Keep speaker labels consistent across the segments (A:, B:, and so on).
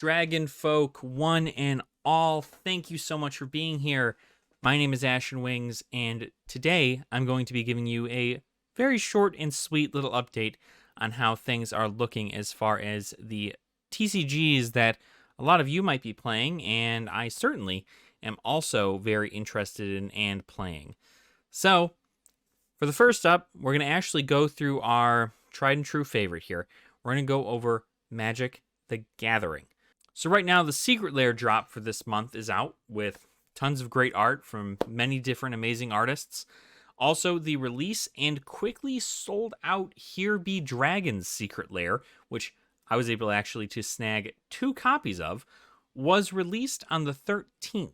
A: Dragon folk, one and all, thank you so much for being here. My name is Ashen Wings, and today I'm going to be giving you a very short and sweet little update on how things are looking as far as the TCGs that a lot of you might be playing, and I certainly am also very interested in and playing. So, for the first up, we're going to actually go through our tried and true favorite here. We're going to go over Magic the Gathering. So right now, the Secret Lair drop for this month is out with tons of great art from many different amazing artists. Also, the release and quickly sold out Here Be Dragons Secret Lair, which I was able actually to snag 2 copies of, was released on the 13th.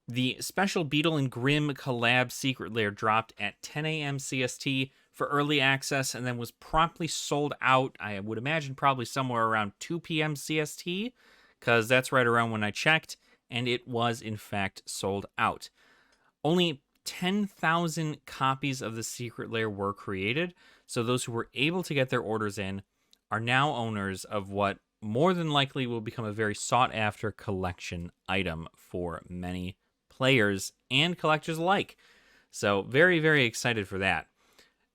A: The special Beetle and Grimm collab Secret Lair dropped at 10 a.m. CST for early access and then was promptly sold out, I would imagine probably somewhere around 2 p.m. CST, because that's right around when I checked, and it was in fact sold out. Only 10,000 copies of the Secret Lair were created, so those who were able to get their orders in are now owners of what more than likely will become a very sought-after collection item for many players and collectors alike. So very, very excited for that.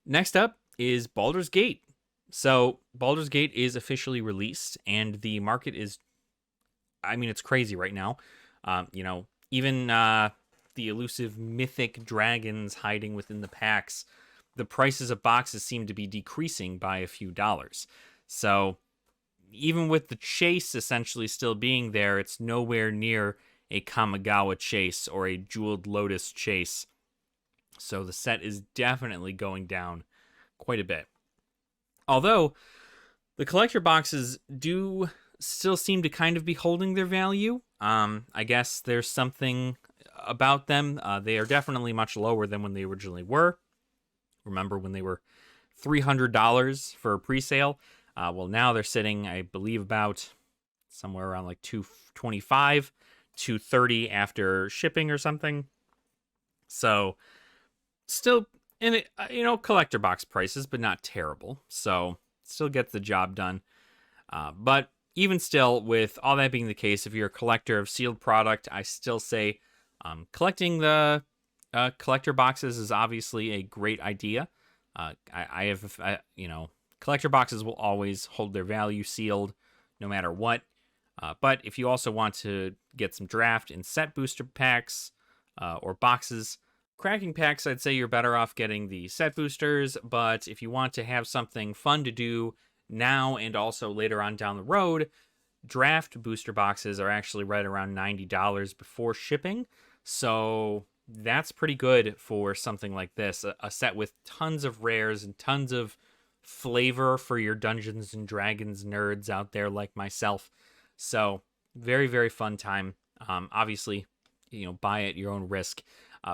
A: Next up is Baldur's Gate. So Baldur's Gate is officially released, and the market is, it's crazy right now. Even the elusive mythic dragons hiding within the packs, the prices of boxes seem to be decreasing by a few dollars. So even with the chase essentially still being there, it's nowhere near a Kamigawa chase or a Jeweled Lotus chase. So the set is definitely going down quite a bit. Although the collector boxes do still seem to kind of be holding their value. I guess there's something about them. They are definitely much lower than when they originally were. Remember when they were $300 for a pre-sale? Well, now they're sitting, I believe, about somewhere around like $225, $230 after shipping or something. So still, in it, collector box prices, but not terrible. So still gets the job done. But even still, with all that being the case, if you're a collector of sealed product, I still say collecting the collector boxes is obviously a great idea. Collector boxes will always hold their value sealed no matter what. But if you also want to get some draft and set booster packs or boxes, cracking packs, I'd say you're better off getting the set boosters. But if you want to have something fun to do now and also later on down the road, draft booster boxes are actually right around $90 before shipping. So that's pretty good for something like this, a set with tons of rares and tons of flavor for your Dungeons and Dragons nerds out there like myself. So very, very fun time. Obviously, buy at your own risk.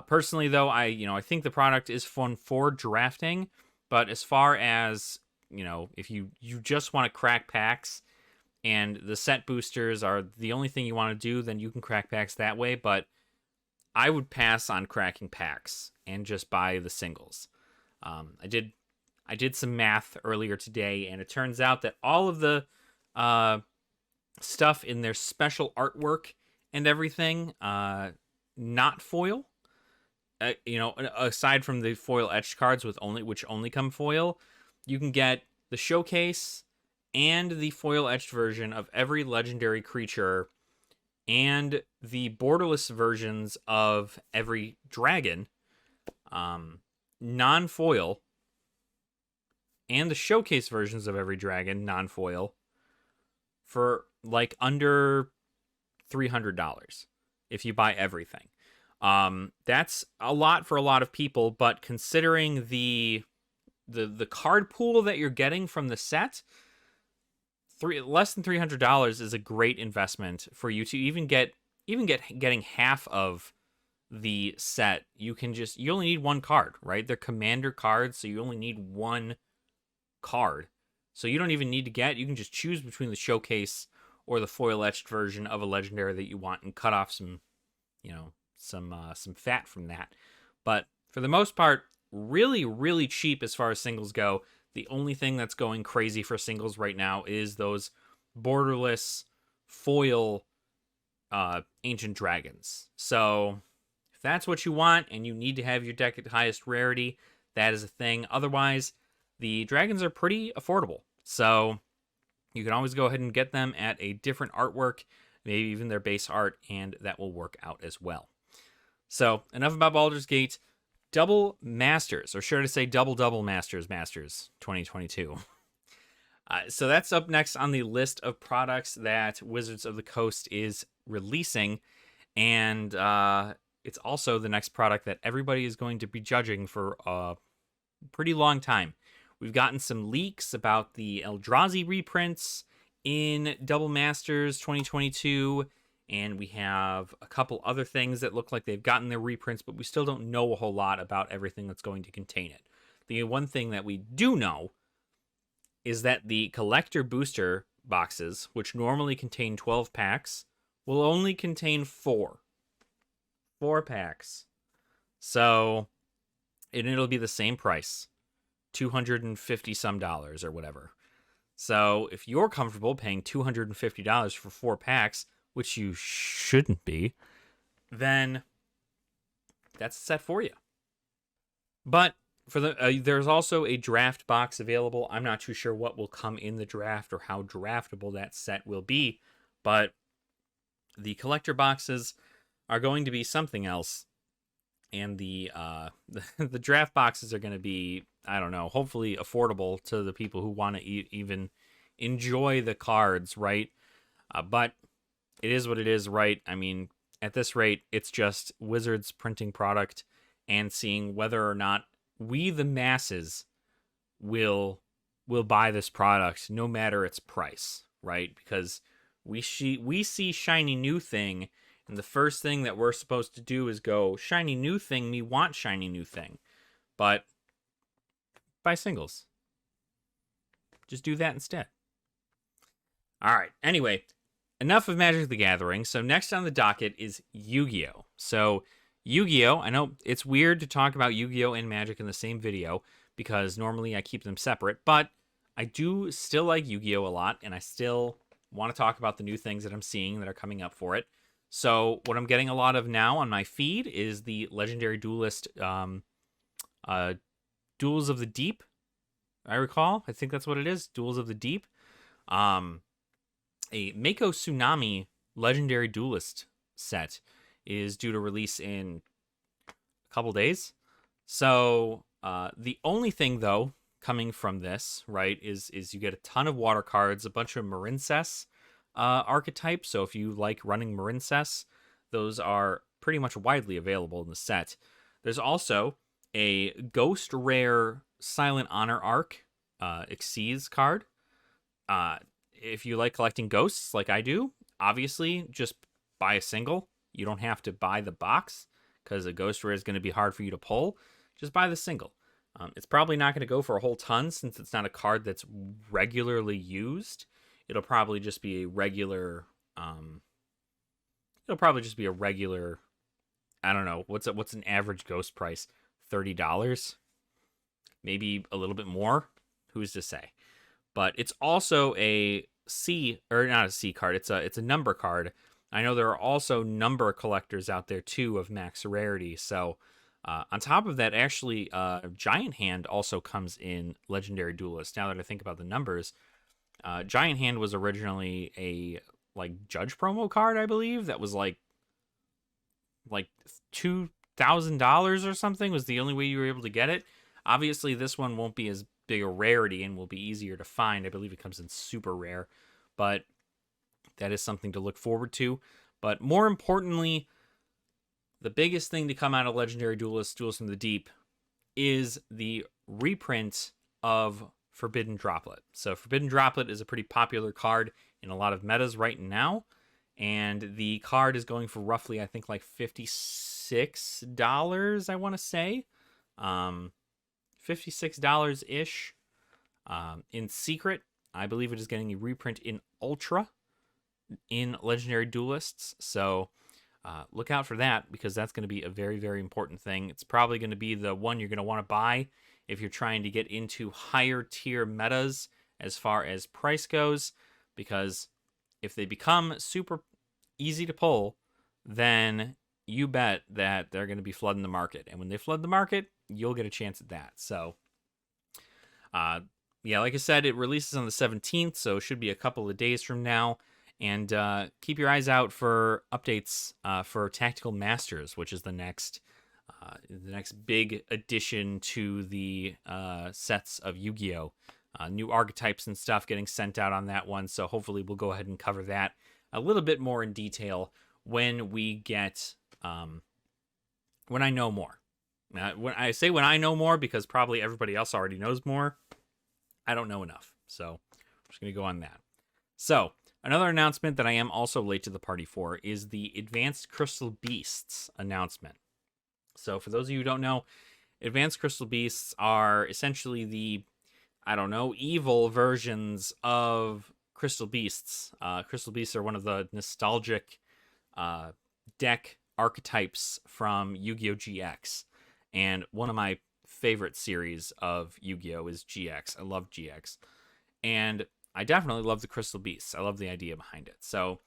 A: Personally, though, I think the product is fun for drafting, but as far as if you just want to crack packs and the set boosters are the only thing you want to do, then you can crack packs that way. But I would pass on cracking packs and just buy the singles. I did some math earlier today, and it turns out that all of the stuff in their special artwork and everything, not foil, aside from the foil etched cards which only come foil, you can get the showcase and the foil etched version of every legendary creature and the borderless versions of every dragon, non-foil, and the showcase versions of every dragon, non-foil, for like under $300 if you buy everything. That's a lot for a lot of people, but considering the card pool that you're getting from the set, less than $300 is a great investment for you to getting half of the set. You only need one card, right? They're commander cards, so you only need one card. So you don't even need to you can just choose between the showcase or the foil etched version of a legendary that you want and cut off some fat from that. But for the most part, really, really cheap as far as singles go. The only thing that's going crazy for singles right now is those borderless foil ancient dragons. So if that's what you want and you need to have your deck at highest rarity, that is a thing. Otherwise, the dragons are pretty affordable. So you can always go ahead and get them at a different artwork, maybe even their base art, and that will work out as well. So enough about Baldur's Gate. Double Masters, or should I say Double Masters 2022. So that's up next on the list of products that Wizards of the Coast is releasing. And it's also the next product that everybody is going to be judging for a pretty long time. We've gotten some leaks about the Eldrazi reprints in Double Masters 2022. And we have a couple other things that look like they've gotten their reprints, but we still don't know a whole lot about everything that's going to contain it. The one thing that we do know is that the collector booster boxes, which normally contain 12 packs, will only contain 4 packs. So, and it'll be the same price, $250 some or whatever. So if you're comfortable paying $250 for 4 packs, which you shouldn't be, then that's set for you. But for there's also a draft box available. I'm not too sure what will come in the draft or how draftable that set will be, but the collector boxes are going to be something else, and the draft boxes are going to be, I don't know, hopefully affordable to the people who want to even enjoy the cards, right? But it is what it is, right? I mean, at this rate, it's just Wizards printing product and seeing whether or not we, the masses, will buy this product, no matter its price, right? Because we see shiny new thing, and the first thing that we're supposed to do is go, shiny new thing, me want shiny new thing. But buy singles. Just do that instead. All right, anyway, enough of Magic the Gathering. So next on the docket is YuGiOh. So YuGiOh, I know it's weird to talk about YuGiOh and Magic in the same video because normally I keep them separate, but I do still like YuGiOh a lot, and I still want to talk about the new things that I'm seeing that are coming up for it. So what I'm getting a lot of now on my feed is the Legendary Duelist Duels of the Deep, I recall. I think that's what it is, Duels of the Deep. A Mako Tsunami Legendary Duelist set is due to release in a couple days. So the only thing, though, coming from this, right, is you get a ton of water cards, a bunch of Marincess archetypes. So if you like running Marincess, those are pretty much widely available in the set. There's also a Ghost Rare Silent Honor Arc Xyz card. If you like collecting ghosts like I do, obviously just buy a single. You don't have to buy the box because a Ghost Rare is going to be hard for you to pull. Just buy the single. It's probably not going to go for a whole ton since it's not a card that's regularly used. It'll probably just be a regular. I don't know, what's an average ghost price? $30, maybe a little bit more. Who's to say? But it's also a not a C card. It's a number card. I know there are also number collectors out there too of max rarity. So on top of that, actually, Giant Hand also comes in Legendary Duelist. Now that I think about the numbers, Giant Hand was originally a Judge promo card, I believe, that was like $2,000 or something was the only way you were able to get it. Obviously, this one won't be as big a rarity and will be easier to find. I believe it comes in super rare, but that is something to look forward to. But more importantly, the biggest thing to come out of Legendary Duelist Duels from the Deep is the reprint of Forbidden Droplet. So Forbidden Droplet is a pretty popular card in a lot of metas right now, and the card is going for roughly, I think, like $56, I want to say. $56-ish. In Secret, I believe it is getting a reprint in Ultra in Legendary Duelists. So look out for that, because that's going to be a very, very important thing. It's probably going to be the one you're going to want to buy if you're trying to get into higher tier metas as far as price goes, because if they become super easy to pull, then you bet that they're going to be flooding the market. And when they flood the market, you'll get a chance at that. So, yeah, like I said, it releases on the 17th, so it should be a couple of days from now. And keep your eyes out for updates for Tactical Masters, which is the next big addition to the sets of Yu-Gi-Oh! New archetypes and stuff getting sent out on that one. So hopefully we'll go ahead and cover that a little bit more in detail when we get when I know more. When I say when I know more, because probably everybody else already knows more, I don't know enough. So I'm just going to go on that. So another announcement that I am also late to the party for is the Advanced Crystal Beasts announcement. So for those of you who don't know, Advanced Crystal Beasts are essentially the, evil versions of Crystal Beasts. Crystal Beasts are one of the nostalgic deck archetypes from Yu-Gi-Oh! GX. And one of my favorite series of Yu-Gi-Oh! Is GX. I love GX. And I definitely love the Crystal Beasts. I love the idea behind it. So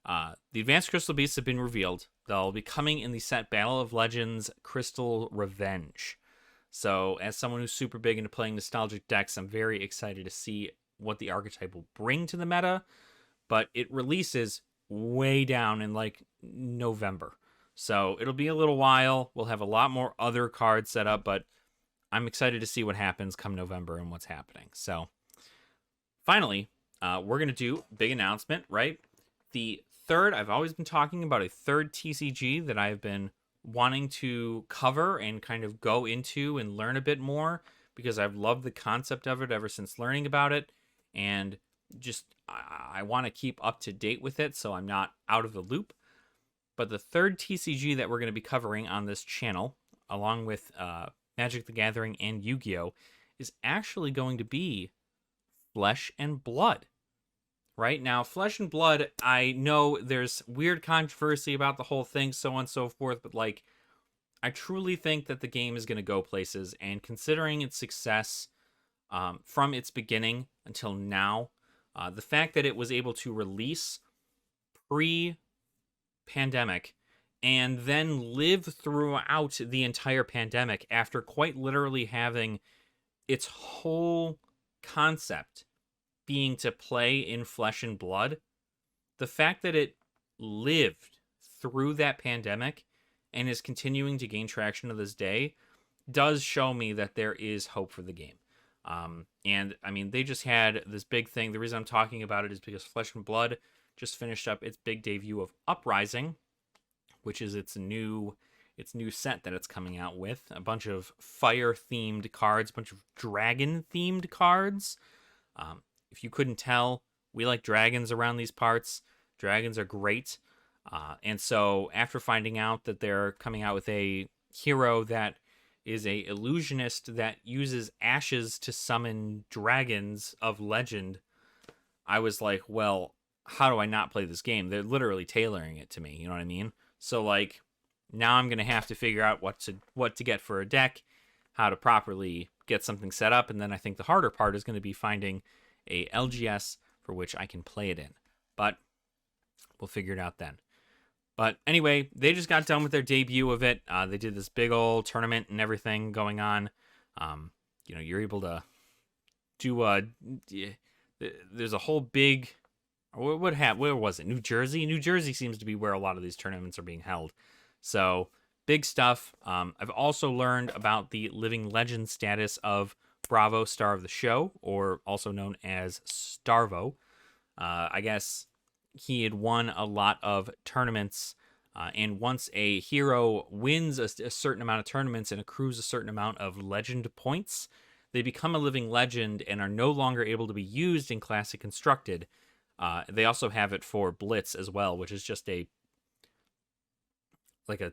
A: the Advanced Crystal Beasts have been revealed. They'll be coming in the set Battle of Legends Crystal Revenge. So as someone who's super big into playing nostalgic decks, I'm very excited to see what the archetype will bring to the meta. But it releases way down in like November. So it'll be a little while. We'll have a lot more other cards set up, but I'm excited to see what happens come November and what's happening. So finally, we're going to do a big announcement, right? The third, I've always been talking about a third TCG that I've been wanting to cover and kind of go into and learn a bit more, because I've loved the concept of it ever since learning about it. And just, I want to keep up to date with it so I'm not out of the loop. But the third TCG that we're going to be covering on this channel, along with Magic the Gathering and Yu-Gi-Oh!, is actually going to be Flesh and Blood. Right now, Flesh and Blood, I know there's weird controversy about the whole thing, so on and so forth, but like, I truly think that the game is going to go places, and considering its success from its beginning until now, the fact that it was able to release pre-pandemic and then live throughout the entire pandemic after quite literally having its whole concept being to play in Flesh and Blood, the fact that it lived through that pandemic and is continuing to gain traction to this day does show me that there is hope for the game. And I mean, they just had this big thing. The reason I'm talking about it is because Flesh and Blood just finished up its big debut of Uprising, which is its new set that it's coming out with. A bunch of fire-themed cards, a bunch of dragon-themed cards. If you couldn't tell, we like dragons around these parts. Dragons are great. And so after finding out that they're coming out with a hero that is a illusionist that uses ashes to summon dragons of legend, I was like, well, how do I not play this game? They're literally tailoring it to me, you know what I mean? So like, now I'm going to have to figure out what to get for a deck, how to properly get something set up, and then I think the harder part is going to be finding a LGS for which I can play it in. But we'll figure it out then. But anyway, they just got done with their debut of it. They did this big old tournament and everything going on. You're able to do there's a whole big, where was it? New Jersey? New Jersey seems to be where a lot of these tournaments are being held. So big stuff. I've also learned about the living legend status of Bravo, Star of the Show, or also known as Starvo. I guess he had won a lot of tournaments, and once a hero wins a certain amount of tournaments and accrues a certain amount of legend points, they become a living legend and are no longer able to be used in Classic Constructed. They also have it for Blitz as well, which is just a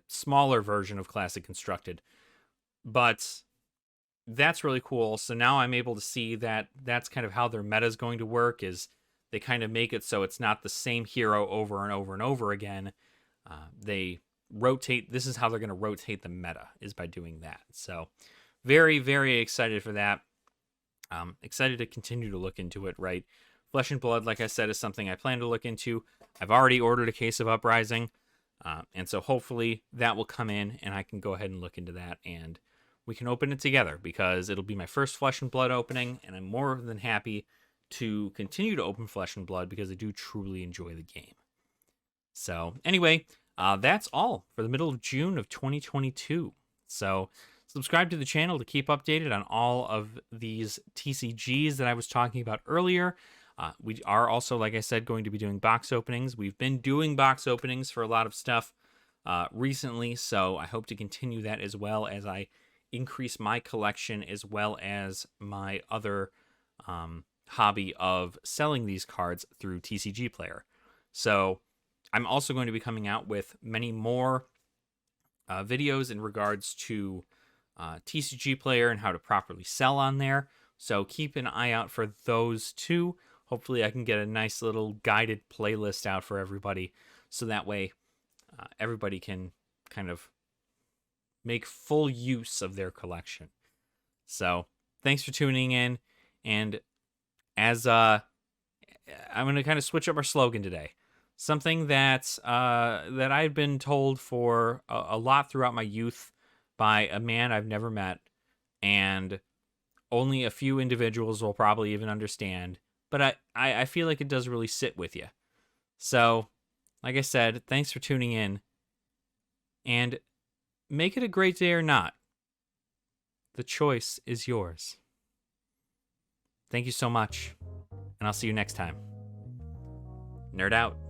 A: smaller version of Classic Constructed. But that's really cool. So now I'm able to see that that's kind of how their meta is going to work, is they kind of make it so it's not the same hero over and over and over again. They rotate. This is how they're going to rotate the meta, is by doing that. So very, very excited for that. Excited to continue to look into it, right? Flesh and Blood, like I said, is something I plan to look into. I've already ordered a case of Uprising, and so hopefully that will come in, and I can go ahead and look into that, and we can open it together, because it'll be my first Flesh and Blood opening, and I'm more than happy to continue to open Flesh and Blood because I do truly enjoy the game. So anyway, that's all for the middle of June of 2022. So subscribe to the channel to keep updated on all of these TCGs that I was talking about earlier. We are also, like I said, going to be doing box openings. We've been doing box openings for a lot of stuff recently, so I hope to continue that as well as I increase my collection, as well as my other hobby of selling these cards through TCGPlayer. So I'm also going to be coming out with many more videos in regards to TCGPlayer and how to properly sell on there. So keep an eye out for those too. Hopefully I can get a nice little guided playlist out for everybody, so that way everybody can kind of make full use of their collection. So thanks for tuning in, and as I'm going to kind of switch up our slogan today. Something that I've been told for a lot throughout my youth by a man I've never met, and only a few individuals will probably even understand, but I feel like it does really sit with you. So, like I said, thanks for tuning in, and make it a great day or not. The choice is yours. Thank you so much, and I'll see you next time. Nerd out.